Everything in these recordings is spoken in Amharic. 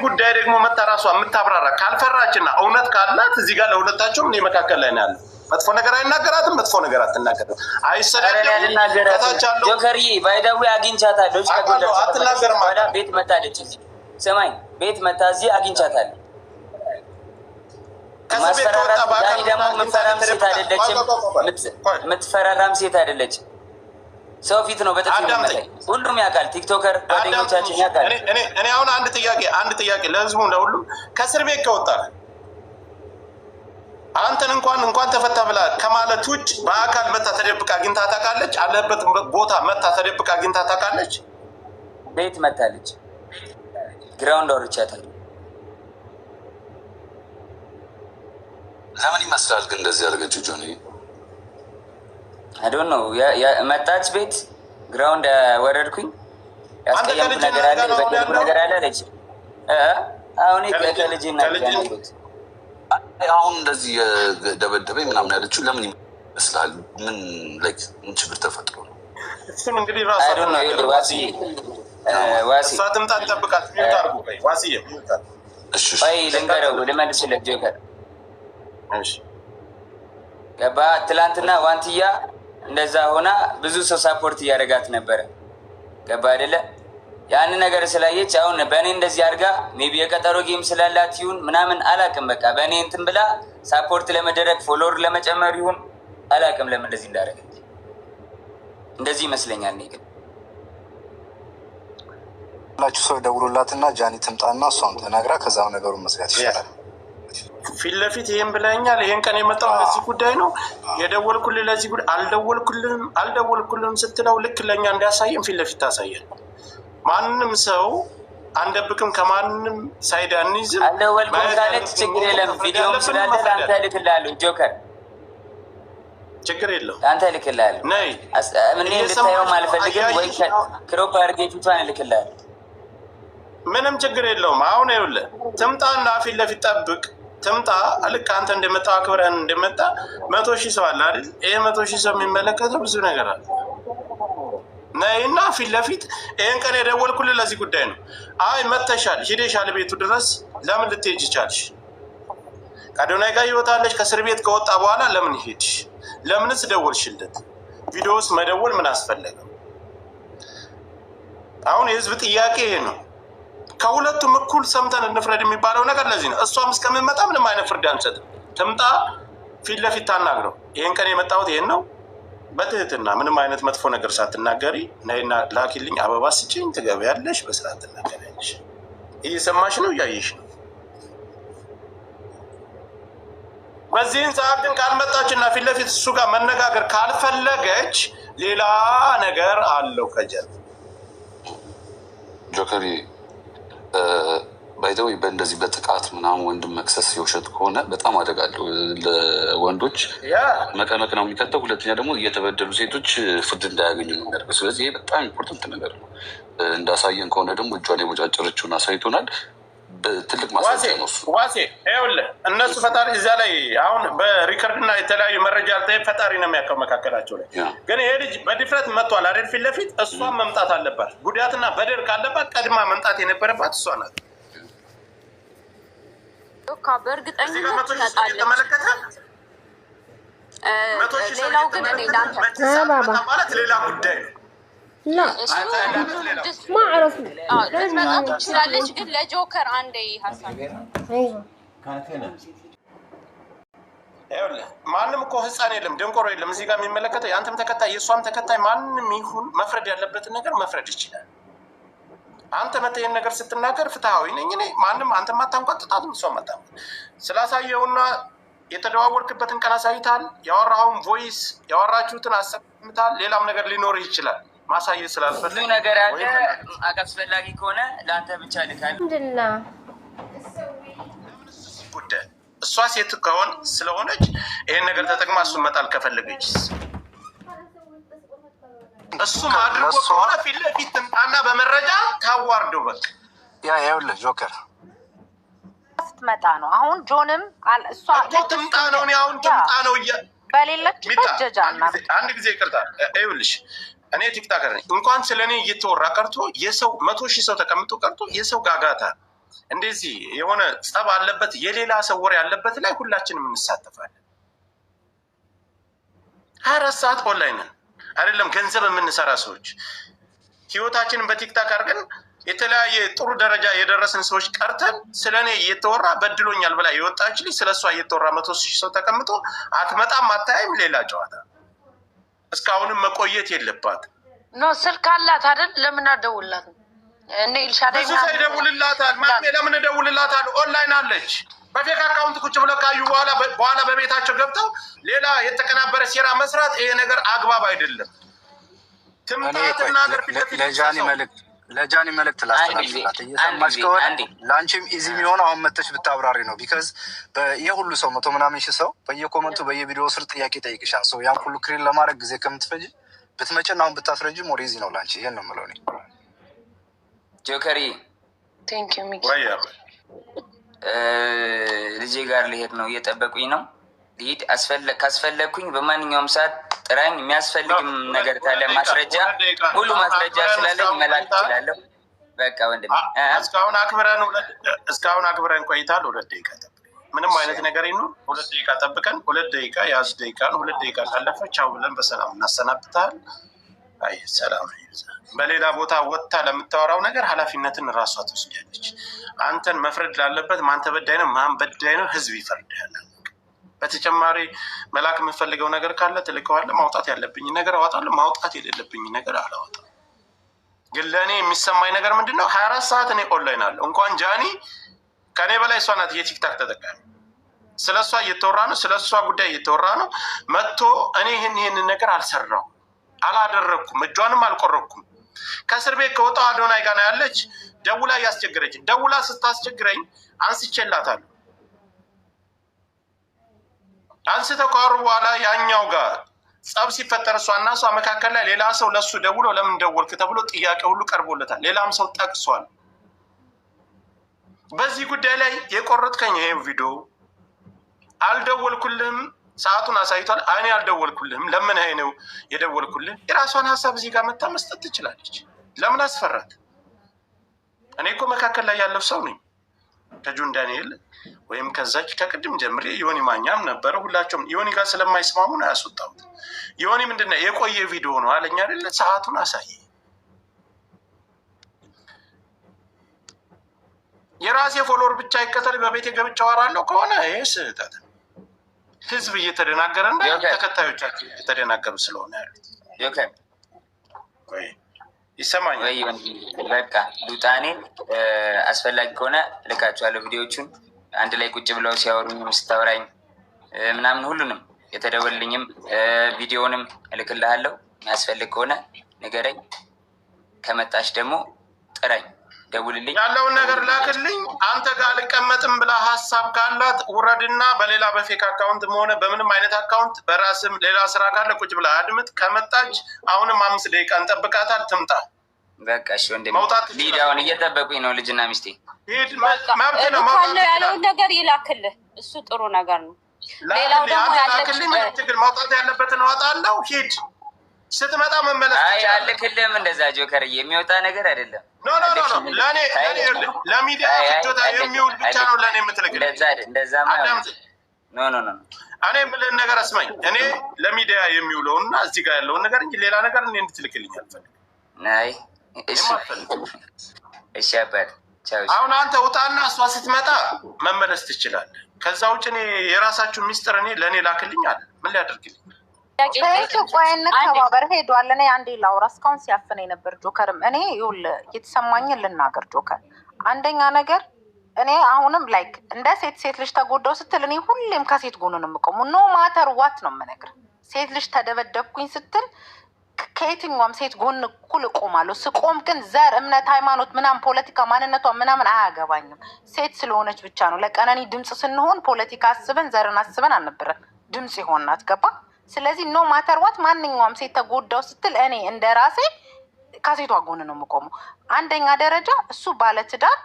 ጉዳይ ደግሞ መታራሷ የምታብራራ ካልፈራችና እውነት ካላት እዚህ ጋር ለሁለታቸውም እኔ መካከል ላይ ነው ያለው። መጥፎ ነገር አይናገራትም፣ መጥፎ ነገር አትናገርም። አይሰደድም። ከታቻለሁ ጆከሪ ባይዳዊ አግኝቻታለሁ። አትናገርም። ቤት መታለች። ሰማይ ቤት መታ እዚህ አግኝቻታለሁ። ማስፈራራት ደግሞ የምትፈራም ሴት አይደለችም። የምትፈራራም ሴት አይደለችም። ሰው ፊት ነው በጥፊ የሚመታኝ። ሁሉም ያውቃል። ቲክቶከር ጓደኞቻችን ያውቃል። እኔ አሁን አንድ ጥያቄ ለህዝቡ ለሁሉም ከእስር ቤት ከወጣ አንተን እንኳን ተፈታ ብላ ከማለት ውጭ በአካል መታ ተደብቃ አግኝታ ታውቃለች? አለበት ቦታ መታ ተደብቃ አግኝታ ታውቃለች? ቤት መታለች። ግራውንድ አውርቻታለሁ። ለምን ይመስላል ግን እንደዚህ ያደረገችው ጆኒ? አዶን ነው መጣች። ቤት ግራውንድ ወረድኩኝ። ያስቀየምኩ ነገር አለ፣ የበደልኩ ነገር አለ አለች። አሁን ከልጅና አሁን እንደዚህ የደበደበኝ ምናምን ያለችው ለምን ይመስላል? ምን ችግር ተፈጥሮ ነው? እሱም እንግዲህ ራሱ ዋሲ ትምጣ ጠብቃት። ዋሲ ልንገረው ልመልስለት ጆከር ገባ። ትላንትና ዋንትያ እንደዛ ሆና ብዙ ሰው ሳፖርት እያደረጋት ነበረ። ገባ አይደለ? ያንን ነገር ስላየች አሁን በእኔ እንደዚህ አድርጋ ሜቢ የቀጠሮ ጌም ስላላት ይሁን ምናምን አላቅም። በቃ በእኔ እንትን ብላ ሳፖርት ለመደረግ ፎሎወር ለመጨመር ይሁን አላቅም ለምን እንደዚህ እንዳደረገች። እንደዚህ ይመስለኛል። እኔ ግን ሁላችሁ ሰው ደውሎላትና ጃኒ ትምጣና እሷም ተናግራ ከዛው ነገሩን መስራት ይችላል። ፊት ለፊት ይሄን ብለኛል። ይሄን ቀን የመጣው ለዚህ ጉዳይ ነው የደወልኩልህ። ለዚህ ጉዳይ አልደወልኩልህም ስትለው ልክ ለእኛ እንዲያሳየን ፊት ለፊት ታሳየን። ማንም ሰው አንደብቅም፣ ከማንም ሳይድ አንይዝም። አልደወልኩም ካለች ችግር የለም። ቪዲዮም ስላለ ለአንተ እልክልሃለሁ ጆከር፣ ችግር የለው ለአንተ እልክልሃለሁ። ምን እንድታየውም አልፈልግም። ወይ ክሮፕ አድርጌ ፊቷን እልክልሃለሁ። ምንም ችግር የለውም። አሁን ይኸውልህ ትምጣና ፊት ለፊት ጠብቅ። ትምጣ። ልክ አንተ እንደመጣ አክብረን እንደመጣ 100,000 ሰው አለ አይደል? ይሄ 100,000 ሰው የሚመለከተው ብዙ ነገር አለ። ነይና ፊት ለፊት ይሄን ቀን የደወልኩልህ ለዚህ ጉዳይ ነው። አይ መተሻል፣ ሂደሻል ቤቱ ድረስ ለምን ልትሄጂ ቻልሽ? ከአዶናይ ጋር ይወጣለች። ከእስር ቤት ከወጣ በኋላ ለምን ሄድሽ? ለምንስ ደወልሽለት? ቪዲዮስ መደወል ምን አስፈለገው? አሁን የህዝብ ጥያቄ ይሄ ነው። ከሁለቱም እኩል ሰምተን እንፍረድ የሚባለው ነገር ለዚህ ነው። እሷም እስከምመጣ ምንም አይነት ፍርድ አንሰጥም። ትምጣ፣ ፊት ለፊት ታናግረው። ይህን ቀን የመጣሁት ይሄን ነው፣ በትህትና ምንም አይነት መጥፎ ነገር ሳትናገሪ ነይና ላኪልኝ፣ አበባ ስጭኝ፣ ትገቢያለሽ፣ በስርዓት ትናገሪያለሽ። እየሰማሽ ነው፣ እያየሽ ነው። በዚህን ሰዓት ግን ካልመጣችና ፊት ለፊት እሱ ጋር መነጋገር ካልፈለገች ሌላ ነገር አለው ከጀርባ። ጆከሪ ባይዘው በእንደዚህ በጥቃት ምናምን ወንድም መክሰስ የውሸት ከሆነ በጣም አደጋ አለው። ለወንዶች መቀመቅ ነው የሚከተው። ሁለተኛ ደግሞ እየተበደሉ ሴቶች ፍርድ እንዳያገኙ ነው የሚያደርገው። ስለዚህ ይሄ በጣም ኢምፖርታንት ነገር ነው። እንዳሳየን ከሆነ ደግሞ እጇን የቦጫጨረችውን አሳይቶናል። ትልቅ ማስረጃ ነው እሱ። ዋሴ ይኸውልህ እነሱ ፈጣሪ እዚያ ላይ አሁን በሪከርድና የተለያዩ መረጃ አልታ ፈጣሪ ነው የሚያውቀው መካከላቸው ላይ። ግን ይሄ ልጅ በድፍረት መጥቷል አይደል? ፊት ለፊት እሷን መምጣት አለባት። ጉዳትና በደል ካለባት ቀድማ መምጣት የነበረባት እሷ ናት። በእርግጠኝነት ትመጣለች። ሌላው ግን እኔ ላንተ ማለት ሌላ ጉዳይ ነው። ما أعرف ትችላለች። ግን ለጆከር አንዴ ሀሳብ ማንም እኮ ህፃን የለም፣ ደንቆሮ የለም። እዚህ ጋር የሚመለከተው የአንተም ተከታይ የእሷም ተከታይ ማንም ይሁን መፍረድ ያለበትን ነገር መፍረድ ይችላል። አንተ መተየን ነገር ስትናገር ፍትሐዊ ነኝ እኔ ማንም አንተ ማታንቋጥጣትም እሷ ማታንቋ ስላሳየውና የተደዋወልክበትን ቀን አሳይታል። ያወራኸውን ቮይስ ያወራችሁትን አሰምታል። ሌላም ነገር ሊኖር ይችላል ማሳየት ስላልፈለግ ብዙ ነገር አለ። አስፈላጊ ከሆነ ለአንተ ብቻ ልካል። ምንድነው ጉዳይ? እሷ ሴት ከሆን ስለሆነች ይሄን ነገር ተጠቅማ እሱን መጣል ከፈለገች እሱም አድርጎ ከሆነ ፊት ለፊት ትምጣና በመረጃ ታዋርደው። በቃ ይኸውልህ ጆከር ስትመጣ ነው። አሁን ጆንም እሷ ትምጣ ነው። እኔ አሁን ትምጣ ነው በሌለችበት ጀጃና አንድ ጊዜ ይቅርታ። ይኸውልሽ እኔ ቲክታከር ነኝ። እንኳን ስለ እኔ እየተወራ ቀርቶ የሰው 100,000 ሰው ተቀምጦ ቀርቶ የሰው ጋጋታ እንደዚህ የሆነ ጸብ አለበት የሌላ ሰው ወሬ ያለበት ላይ ሁላችንም እንሳተፋለን። 24 ሰዓት ኦንላይን አይደለም ገንዘብ የምንሰራ ሰዎች ህይወታችንን በቲክታክ አድርገን የተለያየ ጥሩ ደረጃ የደረስን ሰዎች ቀርተን ስለኔ እየተወራ በድሎኛል ብላ የወጣች ልጅ ስለሷ እየተወራ 100,000 ሰው ተቀምጦ አትመጣም አታይም። ሌላ ጨዋታ። እስካሁንም መቆየት የለባት ኖ ስልክ አላት አይደል? ለምን አደውላት? እኔ ኢልሻዳይ ብዙ ሰው ይደውልላታል። ማሜ ለምን እደውልላታል? ኦንላይን አለች። በፌክ አካውንት ቁጭ ብለው ካዩ በኋላ በቤታቸው ገብተው ሌላ የተቀናበረ ሴራ መስራት ይሄ ነገር አግባብ አይደለም። ትምጣትና ሀገር ፊት ለጃኒ መልእክት ላስተላልፍላት። እየሰማች ከሆነ ለአንቺም ኢዚ የሚሆነው አሁን መተሽ ብታብራሪ ነው። ቢካዝ የሁሉ ሰው 100 ምናምን ሺህ ሰው በየኮመንቱ በየቪዲዮ ስር ጥያቄ ጠይቅሻል። ሰው ያን ሁሉ ክሪን ለማድረግ ጊዜ ከምትፈጅ ብትመጭና አሁን ብታስረጅ ሞር ኢዚ ነው ለአንቺ። ይሄን ነው የምለው እኔ። ጆከሪ ቴንኪው ሚኪ። ልጄ ጋር ልሄድ ነው፣ እየጠበቁኝ ነው። ልሂድ። ካስፈለግኩኝ በማንኛውም ሰዓት ጥራኝ። የሚያስፈልግም ነገር ካለ ማስረጃ፣ ሁሉ ማስረጃ ስላለኝ መላክ እችላለሁ። በቃ ወንድሜ እስካሁን አክብረን ቆይታል። 2 ደቂቃ ምንም አይነት ነገር ይኖር 2 ደቂቃ ጠብቀን 2 ደቂቃ ያዝ ደቂቃ ነው። 2 ደቂቃ ካለፈ ቻው ብለን በሰላም እናሰናብታል። አይ ሰላም። በሌላ ቦታ ወጥታ ለምታወራው ነገር ኃላፊነትን ራሷ ትወስዳለች። አንተን መፍረድ ላለበት ማን ተበዳይ ነው ማን በዳይ ነው ህዝብ ይፈርዳል። በተጨማሪ መላክ የምፈልገው ነገር ካለ ትልከዋለህ። ማውጣት ያለብኝ ነገር አወጣለሁ፣ ማውጣት የሌለብኝ ነገር አላወጣም። ግን ለእኔ የሚሰማኝ ነገር ምንድን ነው? 24 ሰዓት እኔ ኦንላይን አለሁ። እንኳን ጃኒ ከእኔ በላይ እሷ ናት የቲክታክ ተጠቃሚ። ስለ እሷ እየተወራ ነው፣ ስለ እሷ ጉዳይ እየተወራ ነው። መጥቶ እኔ ይህንን ነገር አልሰራሁም፣ አላደረግኩም፣ እጇንም አልቆረኩም። ከእስር ቤት ከወጣሁ አዶናይ ጋር ነው ያለች። ደውላ እያስቸገረች፣ ደውላ ስታስቸግረኝ አንስቼላታለሁ። አንስተው ካወሩ በኋላ ያኛው ጋር ጸብ ሲፈጠር እሷና እሷ መካከል ላይ ሌላ ሰው ለሱ ደውሎ ለምን ደወልክ ተብሎ ጥያቄ ሁሉ ቀርቦለታል። ሌላም ሰው ጠቅሷል። በዚህ ጉዳይ ላይ የቆረጥከኝ ይሄ ቪዲዮ አልደወልኩልህም፣ ሰዓቱን አሳይቷል። እኔ አልደወልኩልህም፣ ለምን ይሄ ነው የደወልኩልህ? የራሷን ሀሳብ እዚህ ጋር መታ መስጠት ትችላለች። ለምን አስፈራት? እኔ እኮ መካከል ላይ ያለው ሰው ነኝ። ከጁን ዳንኤል ወይም ከዛች ከቅድም ጀምሬ ዮኒ ማኛም ነበረ። ሁላቸውም ዮኒ ጋር ስለማይስማሙ ነው ያስወጣሁት። ዮኒ ምንድነው የቆየ ቪዲዮ ነው አለኝ አይደለ? ሰዓቱን አሳየ። የራሴ ፎሎወር ብቻ ይከተል በቤቴ ገብቼ አወራለሁ ከሆነ ይሄ ስህተት። ህዝብ እየተደናገረ እና ተከታዮቻችን እየተደናገሩ ስለሆነ ያሉት ይሰማኛል። በቃ ዱጣኔ አስፈላጊ ከሆነ ልካቸዋለሁ። ቪዲዮቹን አንድ ላይ ቁጭ ብለው ሲያወሩኝም ስታወራኝ ምናምን ሁሉንም የተደወልኝም ቪዲዮንም እልክልሃለሁ። የሚያስፈልግ ከሆነ ንገረኝ። ከመጣች ደግሞ ጥረኝ፣ ደውልልኝ፣ ያለውን ነገር ላክልኝ። አንተ ጋር አልቀመጥም ብላ ሀሳብ ካላት ውረድና በሌላ በፌክ አካውንትም ሆነ በምንም አይነት አካውንት በራስም ሌላ ስራ ካለ ቁጭ ብላ አድምጥ። ከመጣች አሁንም 5 ደቂቃ እንጠብቃታል፣ ትምጣ። በቃ እሺ ወንድሜ፣ ሊድ አሁን እየጠበቁኝ ነው ልጅና ሚስቴ። ያለውን ነገር ይላክልህ፣ እሱ ጥሩ ነገር ነው። ሌላው ደግሞ ችግር ማውጣት ያለበትን እወጣለሁ። ሂድ፣ ስትመጣ መመለስ አልክልህም። እንደዛ ጆከር የሚወጣ ነገር አይደለም። ለሚዲያ ፍጆታ የሚውል ብቻ ነው ለእኔ የምትልክልኝ። እኔ የምልህን ነገር አስማኝ። እኔ ለሚዲያ የሚውለውና እዚህ ጋር ያለውን ነገር እንጂ ሌላ ነገር እኔ እንድትልክልኝ አልፈልግም። እሺ አባት፣ አሁን አንተ ውጣና እሷ ስትመጣ መመለስ ትችላለህ። ከዛ ውጭ እኔ የራሳችሁን ሚስጥር እኔ ለእኔ ላክልኝ አለ። ምን ሊያደርግልኝ? ኢትዮጵያዊነት ተባበር ሄዷል። እኔ አንዴ ላውራ። እስካሁን ሲያፍነኝ ነበር ጆከርም። እኔ ይኸውልህ የተሰማኝን ልናገር ጆከር። አንደኛ ነገር እኔ አሁንም ላይክ እንደ ሴት ልጅ ተጎዳው ስትል እኔ ሁሌም ከሴት ጎን ነው የምቆመው። ኖ ማተር ዋት ነው የምነግርህ። ሴት ልጅ ተደበደብኩኝ ስትል ከየትኛውም ሴት ጎን እኩል እቆማለሁ። ስቆም ግን ዘር፣ እምነት፣ ሃይማኖት ምናምን ፖለቲካ ማንነቷ ምናምን አያገባኝም። ሴት ስለሆነች ብቻ ነው። ለቀነኒ ድምፅ ስንሆን ፖለቲካ አስበን ዘርን አስበን አልነበረም ድምፅ ይሆናት ገባ። ስለዚህ ኖ ማተር ዋት ማንኛውም ሴት ተጎዳው ስትል እኔ እንደ ራሴ ከሴቷ ጎን ነው የምቆመው። አንደኛ ደረጃ እሱ ባለትዳር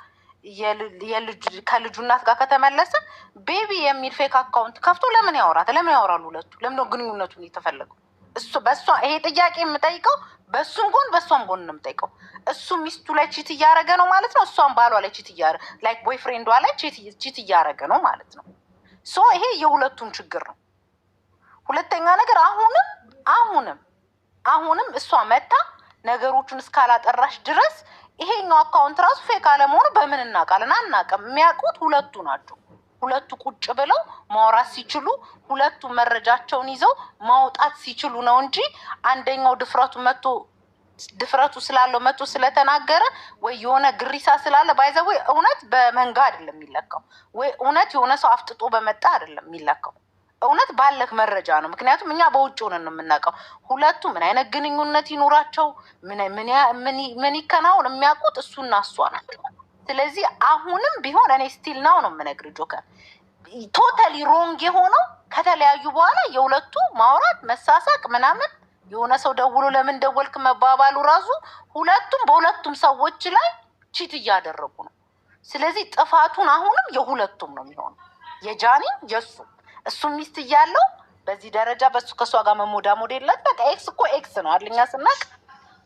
ከልጁ እናት ጋር ከተመለሰ ቤቢ የሚል ፌክ አካውንት ከፍቶ ለምን ያወራት? ለምን ያወራሉ ሁለቱ? ለምን ነው ግንኙነቱን የተፈለገው? እሱ በእሷ ይሄ ጥያቄ የምጠይቀው በእሱም ጎን በእሷም ጎን ነው የምጠይቀው። እሱ ሚስቱ ላይ ቺት እያደረገ ነው ማለት ነው። እሷም ባሏ ላይ ቺት እያደረገ ላይክ ቦይ ፍሬንዷ ላይ ቺት እያደረገ ነው ማለት ነው። ሶ ይሄ የሁለቱም ችግር ነው። ሁለተኛ ነገር አሁንም እሷ መታ ነገሮቹን እስካላጠራሽ ድረስ ይሄኛው አካውንት ራሱ ፌክ አለመሆኑ በምን እናውቃለን? አናውቅም። የሚያውቁት ሁለቱ ናቸው። ሁለቱ ቁጭ ብለው ማውራት ሲችሉ፣ ሁለቱ መረጃቸውን ይዘው ማውጣት ሲችሉ ነው እንጂ አንደኛው ድፍረቱ ስላለው መቶ ስለተናገረ ወይ የሆነ ግሪሳ ስላለ ባይዘው እውነት በመንጋ አይደለም የሚለካው፣ ወይ እውነት የሆነ ሰው አፍጥጦ በመጣ አይደለም የሚለካው። እውነት ባለክ መረጃ ነው። ምክንያቱም እኛ በውጭ ሆነን ነው የምናውቀው። ሁለቱ ምን አይነት ግንኙነት ይኖራቸው ምን ይከናውን የሚያውቁት እሱና እሷ ናቸው። ስለዚህ አሁንም ቢሆን እኔ ስቲል ነው የምነግርህ ጆከር፣ ቶታሊ ሮንግ የሆነው ከተለያዩ በኋላ የሁለቱ ማውራት መሳሳቅ ምናምን የሆነ ሰው ደውሎ ለምን ደወልክ መባባሉ ራሱ ሁለቱም በሁለቱም ሰዎች ላይ ቺት እያደረጉ ነው። ስለዚህ ጥፋቱን አሁንም የሁለቱም ነው የሚሆነው፣ የጃኒም የሱ እሱ ሚስት እያለው በዚህ ደረጃ በሱ ከሷ ጋር መሞዳሞድ የለት። በቃ ኤክስ እኮ ኤክስ ነው አለኛ ስናቅ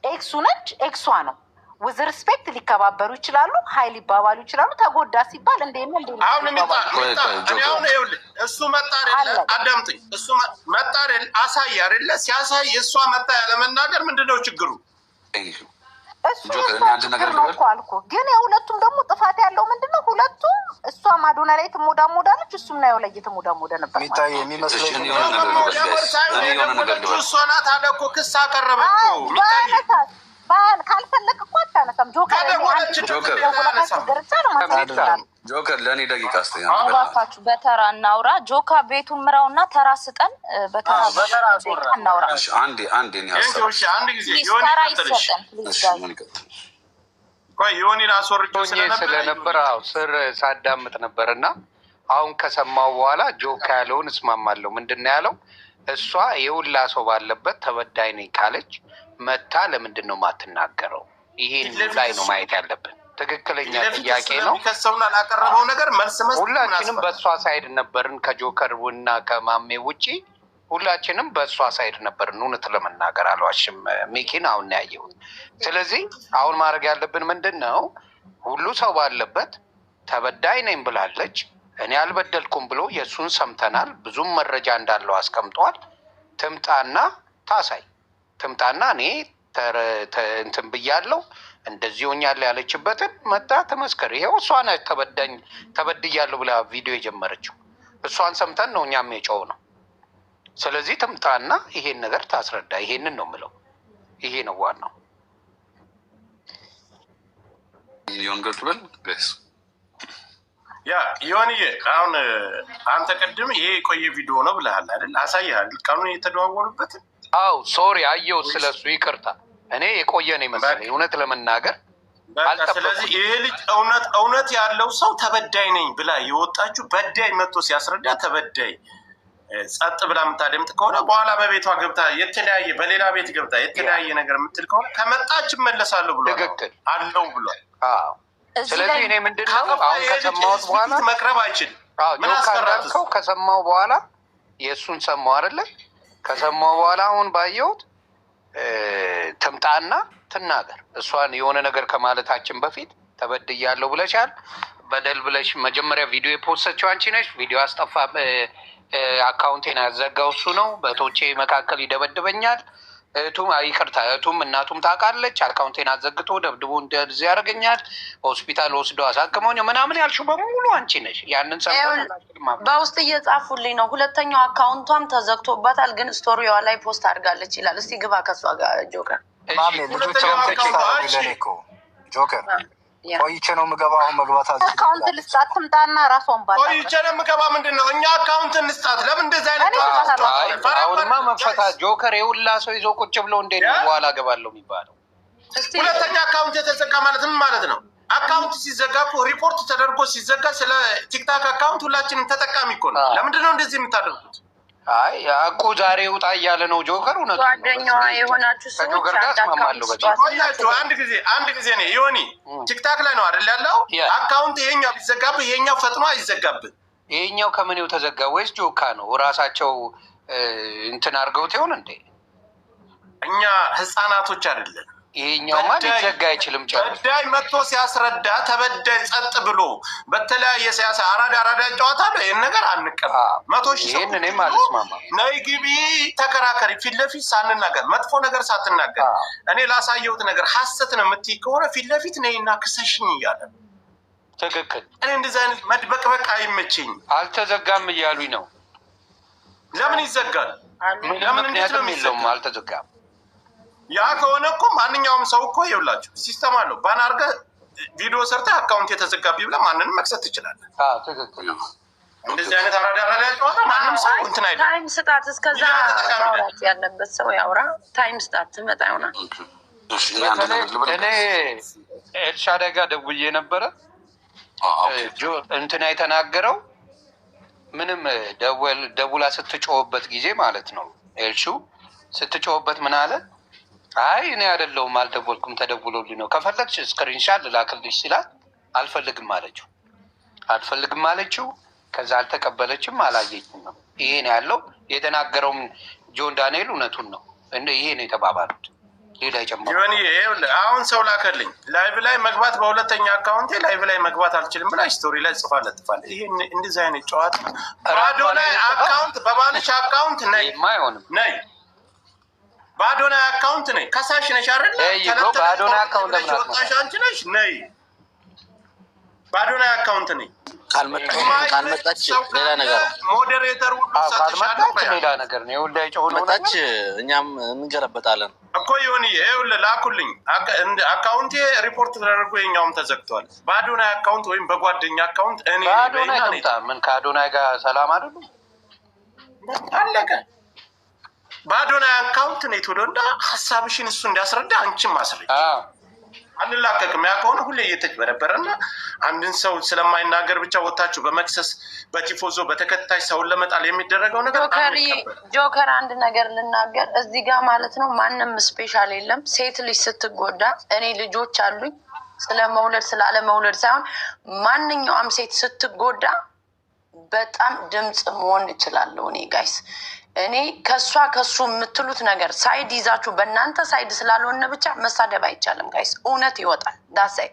ኤክሱ ነች ኤክሷ ነው። ውዝ ሪስፔክት ሊከባበሩ ይችላሉ፣ ሀይል ሊባባሉ ይችላሉ። ተጎዳ ሲባል እንዴ ነው እንዴ አሁን እሱ መጣር የለ አዳምጥኝ። እሱ መጣር የለ አሳይ አይደለ? ሲያሳይ እሷ መጣ ያለመናገር ምንድነው ችግሩ? እሱ ነው እኮ አልኩህ። ግን የሁለቱም ደግሞ ጥፋት ያለው ምንድነው? ሁለቱም እሷ ማዶና ላይ ትሞዳሞዳለች፣ እሱም ናየው ላይ እየተሞዳሞደ ነበር። ሚታይ የሚመስለኝ እሷ ናት አለ እኮ ክስ አቀረበች። ካልፈለግ እኮ አታነሳም። ጆከር ለእኔ ደቂቃ እባካችሁ በተራ እናውራ። ጆካ ቤቱን ምራውና ተራ ስጠን። በተራ እናውራ። አንድ ስለነበር ስር ሳዳምጥ ነበር እና አሁን ከሰማው በኋላ ጆካ ያለውን እስማማለሁ። ምንድን ነው ያለው? እሷ የሁላ ሰው ባለበት ተበዳይ ነኝ ካለች መታ ለምንድን ነው ማትናገረው? ይሄን ላይ ነው ማየት ያለብን። ትክክለኛ ጥያቄ ነው። ሁላችንም በእሷ ሳይድ ነበርን፣ ከጆከር እና ከማሜ ውጪ ሁላችንም በእሷ ሳይድ ነበርን። እውነት ለመናገር አልዋሽም። ሚኪን አሁን ያየሁት። ስለዚህ አሁን ማድረግ ያለብን ምንድን ነው? ሁሉ ሰው ባለበት ተበዳይ ነኝ ብላለች። እኔ አልበደልኩም ብሎ የእሱን ሰምተናል። ብዙም መረጃ እንዳለው አስቀምጧል። ትምጣና ታሳይ። ትምጣና እኔ እንትን ብያለሁ እንደዚህ ሆኛለሁ ያለችበትን መጣ ተመስከር። ይሄው እሷ ናት ተበድያለሁ ብላ ቪዲዮ የጀመረችው። እሷን ሰምተን ነው እኛም የጮው ነው። ስለዚህ ትምጣና ይሄን ነገር ታስረዳ። ይሄንን ነው የምለው። ይሄ ነው ዋናው። ያ ዮኒዬ አሁን አንተ ቅድም ይሄ የቆየ ቪዲዮ ነው ብለሃል አይደል? አሳይሃል ቀኑን የተደዋወሉበትን። አው ሶሪ አየው ስለሱ ይቅርታ። እኔ የቆየ ነው መሰለኝ እውነት ለመናገር። ስለዚህ ይሄ ልጅ እውነት ያለው ሰው ተበዳይ ነኝ ብላ የወጣችሁ በዳይ መጥቶ ሲያስረዳ ተበዳይ ጸጥ ብላ የምታደምጥ ከሆነ በኋላ በቤቷ ገብታ የተለያየ በሌላ ቤት ገብታ የተለያየ ነገር የምትል ከሆነ ከመጣች እመለሳለሁ ብሎ አለው ብሏል። ስለዚህ እኔ ምንድነው አሁን ከሰማሁት በኋላ መቅረብ አይችልም። ምን አስፈራርከው? ከሰማሁ በኋላ የእሱን ሰማሁ አይደለ? ከሰማሁ በኋላ አሁን ባየሁት ትምጣና ትናገር። እሷን የሆነ ነገር ከማለታችን በፊት ተበድያለሁ ብለሻል። በደል ብለሽ መጀመሪያ ቪዲዮ የፖስተችው አንቺ ነሽ። ቪዲዮ አስጠፋ አካውንቴን ያዘጋው እሱ ነው። በቶቼ መካከል ይደበድበኛል። እህቱም ይቅርታ እህቱም እናቱም ታውቃለች። አካውንቴን አዘግቶ ደብድቦ እንደዚህ ያደርገኛል። ሆስፒታል ወስዶ አሳክመውኝ ምናምን ያልሽው በሙሉ አንቺ ነሽ። ያንን በውስጥ እየጻፉልኝ ነው። ሁለተኛው አካውንቷም ተዘግቶባታል፣ ግን ስቶሪዋ ላይ ፖስት አድርጋለች ይላል። እስቲ ግባ ከሷ ጋር ጆከር። ጆከር ቆይቼ ነው የምገባ። አሁን መግባት አካውንት ልስጣት ትምጣና ራሷን ባታ ቆይቼ ነው የምገባ። ምንድን ነው እኛ አካውንት እንስጣት? ለምን እንደዚህ አይነት አሁንማ መፈታ ጆከር የሁላ ሰው ይዞ ቁጭ ብሎ እንዴት ነው በኋላ ገባለሁ የሚባለው? ሁለተኛ አካውንት የተዘጋ ማለት ምን ማለት ነው? አካውንት ሲዘጋ እኮ ሪፖርት ተደርጎ ሲዘጋ ስለ ቲክታክ አካውንት ሁላችንም ተጠቃሚ እኮ ነው። ለምንድን ነው እንደዚህ የምታደርጉት? አይ አቁ ዛሬ ውጣ እያለ ነው ጆከር። እውነት ነው ጓደኛዋ የሆናችሁ ሰዎች አንድ ጊዜ ነው ዮኒ ቲክታክ ላይ ነው አይደል ያለው አካውንት። ይሄኛው ቢዘጋብህ ይሄኛው ፈጥኖ አይዘጋብህ። ይሄኛው ከምኔው ተዘጋ ወይስ ጆካ ነው ራሳቸው እንትን አድርገውት ይሆን እንዴ? እኛ ህፃናቶች አይደለን። ይሄኛውማ ሊዘጋ አይችልም። በዳይ መጥቶ ሲያስረዳ ተበዳይ ጸጥ ብሎ በተለያየ ሲያሳ አራዳ ጨዋታ ነው። ይህን ነገር አንቀበል። 100 ሺህ ይህን እኔም አልስማማ። ነይ ግቢ ተከራከሪ፣ ፊት ለፊት ሳንናገር መጥፎ ነገር ሳትናገር እኔ ላሳየሁት ነገር ሀሰት ነው የምትይ ከሆነ ፊት ለፊት ነይና ክሰሽኝ እያለ ትክክል። እኔ እንደዚህ አይነት መድበቅበቅ አይመቸኝም። አልተዘጋም እያሉኝ ነው። ለምን ይዘጋል? ለምን ምክንያቱም የለውም አልተዘጋም። ያ ከሆነ እኮ ማንኛውም ሰው እኮ ይኸውላችሁ ሲስተም አለው። ባን አድርገህ ቪዲዮ ሰርተህ አካውንት የተዘጋቢ ብለህ ማንንም መክሰት ትችላለህ። ትክክል። እንደዚህ አይነት አራዳ ጨዋታ ማንም ሰው እንትን አይደለም። ታይም ስጣት፣ እስከዛ ማውራት ያለበት ሰው ያውራ። ታይም ስጣት፣ ትመጣ ይሆናል። እኔ ኤልሻዳይ ጋር ደውዬ ነበረ። እንትና የተናገረው ምንም ደውላ ስትጮህበት ጊዜ ማለት ነው። ኤልሹ ስትጮህበት ምን አለ? አይ እኔ አይደለሁም አልደወልኩም፣ ተደውሎልኝ ነው። ከፈለግሽ ስክሪንሻት ልላክልሽ ሲላት አልፈልግም አለችው። አልፈልግም አለችው። ከዛ አልተቀበለችም፣ አላየችም ነው። ይሄ ነው ያለው። የተናገረውም ጆን ዳንኤል እውነቱን ነው። ይሄ ነው የተባባሉት። ሌላ ይጨምራል። አሁን ሰው ላከልኝ ላይቭ ላይ መግባት፣ በሁለተኛ አካውንቴ ላይቭ ላይ መግባት አልችልም ብላ ስቶሪ ላይ ጽፋ ለጥፋል። ይሄ እንደዚህ አይነት ጨዋታ ባዶናይ አካውንት በባልሽ አካውንት ነይ አይሆንም። ነይ ባዶናይ አካውንት ነይ። ከሳሽ ነሽ አይደል? ባዶናይ አካውንት ወጣሽ አንቺ ነሽ። ነይ ባዶናይ አካውንት ነይ። ካልመጣች ሌላ ነገር ሞዴሬተር ካልመጣች ሌላ ነገር ነው። ይኸውልህ መጣች፣ እኛም እንገለበጣለን እኮ ይሁን። ይኸውልህ ላኩልኝ አካውንቴ ሪፖርት ተደርጎ የኛውም ተዘግቷል። ባዶናይ አካውንት ወይም በጓደኛ አካውንት እኔ ባዶናይ ተምጣ ምን ከአዶናይ ጋር ሰላም አይደሉም። አለቀ። ባዶናይ አካውንት ነው ቶሎ እንዳ ሀሳብሽን እሱ እንዲያስረዳ አንቺም ማስረጃ አንላቀቅም። ያ ከሆነ ሁሌ እየተጭበረበረና አንድን ሰው ስለማይናገር ብቻ ወታችሁ በመክሰስ በቲፎዞ በተከታይ ሰውን ለመጣል የሚደረገው ነገር ጆከር፣ አንድ ነገር ልናገር እዚህ ጋር ማለት ነው። ማንም ስፔሻል የለም። ሴት ልጅ ስትጎዳ እኔ ልጆች አሉኝ። ስለ መውለድ ስላለ መውለድ ሳይሆን ማንኛውም ሴት ስትጎዳ በጣም ድምፅ መሆን እችላለሁ እኔ ጋይስ። እኔ ከሱ የምትሉት ነገር ሳይድ ይዛችሁ በእናንተ ሳይድ ስላልሆነ ብቻ መሳደብ አይቻልም ጋይስ። እውነት ይወጣል ዳሳይ።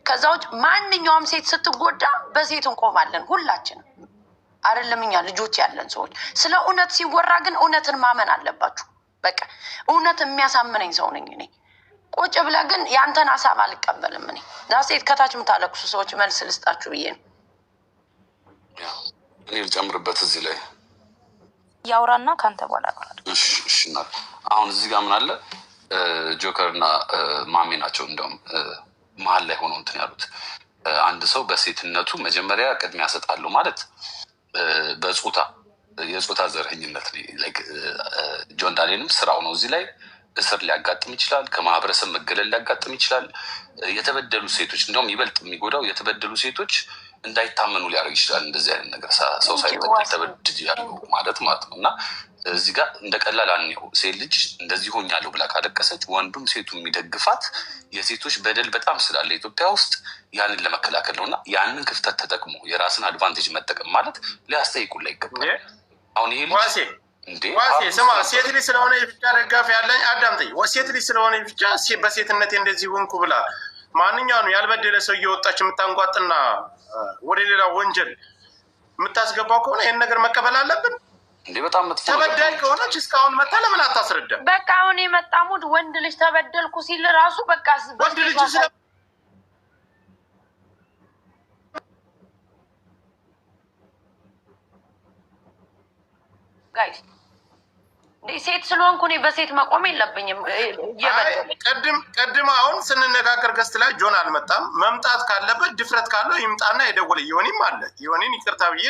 ከዛ ውጭ ማንኛውም ሴት ስትጎዳ በሴት እንቆማለን ሁላችንም፣ አይደለም እኛ ልጆች ያለን ሰዎች። ስለ እውነት ሲወራ ግን እውነትን ማመን አለባችሁ። በቃ እውነት የሚያሳምነኝ ሰው ነኝ እኔ። ቁጭ ብለህ ግን ያንተን ሀሳብ አልቀበልም እኔ። ዳሴት ከታች የምታለቅሱ ሰዎች መልስ ልስጣችሁ ብዬ ነው። እኔ ልጨምርበት እዚህ ላይ ያውራና ካንተ በኋላ አሁን እዚህ ጋር ምን አለ? ጆከር እና ማሜ ናቸው እንደውም መሀል ላይ ሆነው እንትን ያሉት። አንድ ሰው በሴትነቱ መጀመሪያ ቅድሚያ ሰጣለሁ ማለት የጾታ ዘረኝነት ጆን ዳንኤልም ስራው ነው። እዚህ ላይ እስር ሊያጋጥም ይችላል፣ ከማህበረሰብ መገለል ሊያጋጥም ይችላል። የተበደሉ ሴቶች እንደውም ይበልጥ የሚጎዳው የተበደሉ ሴቶች እንዳይታመኑ ሊያደርግ ይችላል። እንደዚህ አይነት ነገር ሰው ሳይበደል ተበድል ያለው ማለት ነው። እና እዚህ ጋር እንደ ቀላል አንየው። ሴት ልጅ እንደዚህ ሆኛለሁ ብላ ካለቀሰች ወንዱም ሴቱ የሚደግፋት የሴቶች በደል በጣም ስላለ ኢትዮጵያ ውስጥ ያንን ለመከላከል ነው። እና ያንን ክፍተት ተጠቅሞ የራስን አድቫንቴጅ መጠቀም ማለት ሊያስጠይቁላ ይገባል። አሁን ይሄ ስማ፣ ሴት ልጅ ስለሆነ ብቻ ደጋፊ ያለኝ አዳምጠኝ። ሴት ልጅ ስለሆነ ብቻ በሴትነት እንደዚህ ሆንኩ ብላ ማንኛውም ያልበደለ ሰው እየወጣች የምታንቋጥና ወደ ሌላ ወንጀል የምታስገባው ከሆነ ይህን ነገር መቀበል አለብን። በጣም ተበዳይ ከሆነች እስካሁን መታ ለምን አታስረዳ? በቃ አሁን የመጣ ሙድ ወንድ ልጅ ተበደልኩ ሲል ራሱ በቃ ወንድ ልጅ ጋይስ ሴት ስለሆንኩ እኔ በሴት መቆም የለብኝም። ቀድም አሁን ስንነጋገር ገስት ላይ ጆን አልመጣም። መምጣት ካለበት ድፍረት ካለው ይምጣና የደወለ ዮኒም አለ። ዮኒን ይቅርታ ብዬ